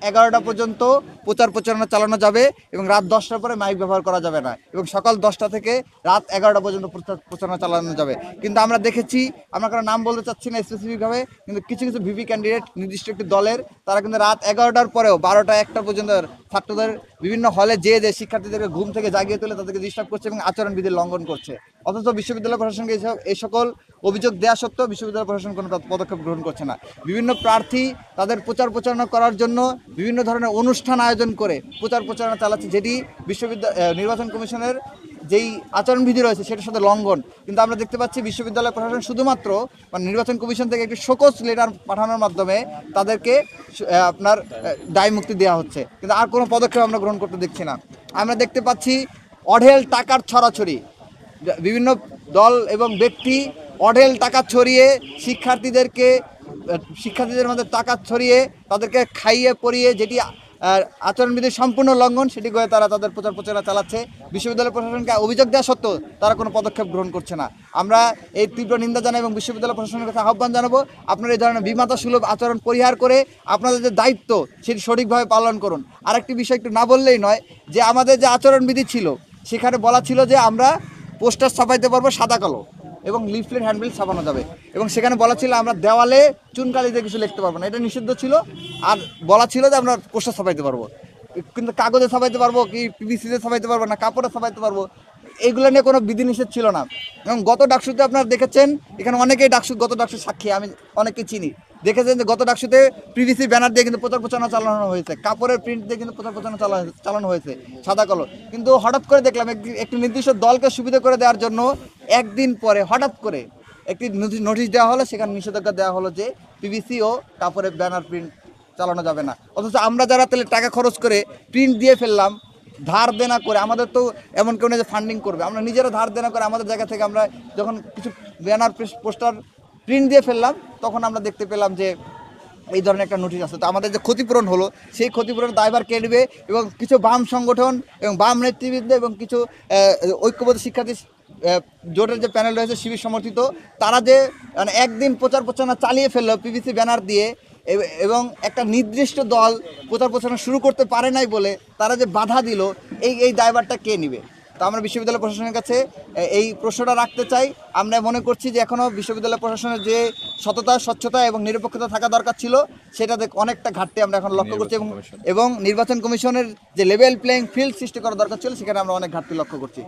11টা পর্যন্ত প্রচার প্রচারণা চালানো যাবে এবং রাত 10টার পরে মাইক ব্যবহার করা যাবে না এবং সকাল 10টা থেকে রাত 11টা পর্যন্ত প্রচার প্রচারণা চালানো যাবে। কিন্তু আমরা দেখেছি, আমরা কারো নাম বলতে চাচ্ছি না স্পেসিফিকভাবে, কিন্তু কিছু কিছু ভিপি ক্যান্ডিডেট নির্দিষ্ট একটি দলের তারা কিন্তু রাত 11টার পরেও 12টা 1টা পর্যন্ত ছাত্রদের বিভিন্ন হলে যে শিক্ষার্থীদেরকে ঘুম থেকে জাগিয়ে তুলে তাদেরকে ডিস্টার্ব করছে এবং আচরণবিধির লঙ্ঘন করছে। অথচ বিশ্ববিদ্যালয় প্রশাসনকে এই সকল অভিযোগ দেওয়া সত্ত্বেও বিশ্ববিদ্যালয় প্রশাসন কোনো পদক্ষেপ গ্রহণ করছে না। বিভিন্ন প্রার্থী তাদের প্রচার প্রচারণা করার জন্য বিভিন্ন ধরনের অনুষ্ঠান আয়োজন করে প্রচার প্রচারণা চালাচ্ছে, যেটি নির্বাচন কমিশনের যেই আচরণবিধি রয়েছে সেটার সাথে লঙ্ঘন। কিন্তু আমরা দেখতে পাচ্ছি বিশ্ববিদ্যালয় প্রশাসন শুধুমাত্র নির্বাচন কমিশন থেকে একটি শোকজ লেটার পাঠানোর মাধ্যমে তাদেরকে আপনার দায় মুক্তি দেওয়া হচ্ছে, কিন্তু আর কোনো পদক্ষেপ আমরা গ্রহণ করতে দেখছি না। আমরা দেখতে পাচ্ছি অঢেল টাকার ছড়াছড়ি, বিভিন্ন দল এবং ব্যক্তি অঢেল টাকা ছড়িয়ে শিক্ষার্থীদের মধ্যে টাকা ছড়িয়ে তাদেরকে খাইয়ে পরিয়ে, যেটি আচরণবিধির সম্পূর্ণ লঙ্ঘন, সেটি করে তারা তাদের প্রচার প্রচারণা চালাচ্ছে। বিশ্ববিদ্যালয় প্রশাসনকে অভিযোগ দেওয়া সত্ত্বেও তারা কোনো পদক্ষেপ গ্রহণ করছে না। আমরা এই তীব্র নিন্দা জানাই এবং বিশ্ববিদ্যালয় প্রশাসনের কাছে আহ্বান জানাবো, আপনারা এই ধরনের বিমাতা সুলভ আচরণ পরিহার করে আপনাদের যে দায়িত্ব সেটি সঠিকভাবে পালন করুন। আরেকটি বিষয় একটু না বললেই নয়, যে আমাদের যে আচরণবিধি ছিল সেখানে বলা ছিল যে আমরা পোস্টার ছাপাইতে পারবো সাদা কালো এবং লিফলেট হ্যান্ডবিল ছাপানো যাবে, এবং সেখানে বলা ছিল আমরা দেওয়ালে চুনকালি দিয়ে কিছু লিখতে পারবো না, এটা নিষিদ্ধ ছিল। আর বলা ছিল যে আমরা পোস্টার ছাপাইতে পারবো, কিন্তু কাগজে ছাপাইতে পারবো কি পিভিসিতে ছাপাইতে পারবো না কাপড়ে ছাপাইতে পারবো, এইগুলো নিয়ে কোনো বিধিনিষেধ ছিল না। এবং গত ডাকসুতে আপনারা দেখেছেন, এখানে অনেকেই গত ডাকসুর সাক্ষী, আমি অনেকে চিনি, দেখেছেন যে গত ডাকসুতে পিভিসি ব্যানার দিয়ে কিন্তু প্রচার প্রচারণা চালানো হয়েছে, কাপড়ের প্রিন্ট দিয়ে কিন্তু প্রচার প্রচারণা চালানো হয়েছে সাদা কালো। কিন্তু হঠাৎ করে দেখলাম একটি নির্দিষ্ট দলকে সুবিধা করে দেওয়ার জন্য একদিন পরে হঠাৎ করে একটি নোটিশ দেওয়া হলো, সেখানে নিষেধাজ্ঞা দেওয়া হলো যে পিভিসি ও কাপড়ের ব্যানার প্রিন্ট চালানো যাবে না। অথচ আমরা যারা তাহলে টাকা খরচ করে প্রিন্ট দিয়ে ফেললাম, ধার দেনা করে, আমাদের তো এমন কেউ নেই যে ফান্ডিং করবে, আমরা নিজেরা ধার দেনা করে আমাদের জায়গা থেকে আমরা যখন কিছু ব্যানার পোস্টার প্রিন্ট দিয়ে ফেললাম, তখন আমরা দেখতে পেলাম যে এই ধরনের একটা নোটিশ আছে। তো আমাদের যে ক্ষতিপূরণ হলো সেই ক্ষতিপূরণের দায়ভার কে নেবে? এবং কিছু বাম সংগঠন এবং বাম নেতৃবৃন্দ এবং কিছু ঐক্যবদ্ধ শিক্ষার্থী জোটের যে প্যানেল রয়েছে শিবির সমর্থিত, তারা যে মানে একদিন প্রচার প্রচারণা চালিয়ে ফেললো পিভিসি ব্যানার দিয়ে, এবং একটা নির্দিষ্ট দল প্রচার প্রচারণা শুরু করতে পারে নাই বলে তারা যে বাধা দিল, এই দায়ভারটা কে নেবে? তো আমরা বিশ্ববিদ্যালয় প্রশাসনের কাছে এই প্রশ্নটা রাখতে চাই। আমরা মনে করছি যে এখনও বিশ্ববিদ্যালয় প্রশাসনের যে সততা, স্বচ্ছতা এবং নিরপেক্ষতা থাকা দরকার ছিল, সেটাতে অনেকটা ঘাটতি আমরা এখন লক্ষ্য করছি, এবং নির্বাচন কমিশনের যে লেভেল প্লেইং ফিল্ড সৃষ্টি করা দরকার ছিল সেখানে আমরা অনেক ঘাটতি লক্ষ্য করছি।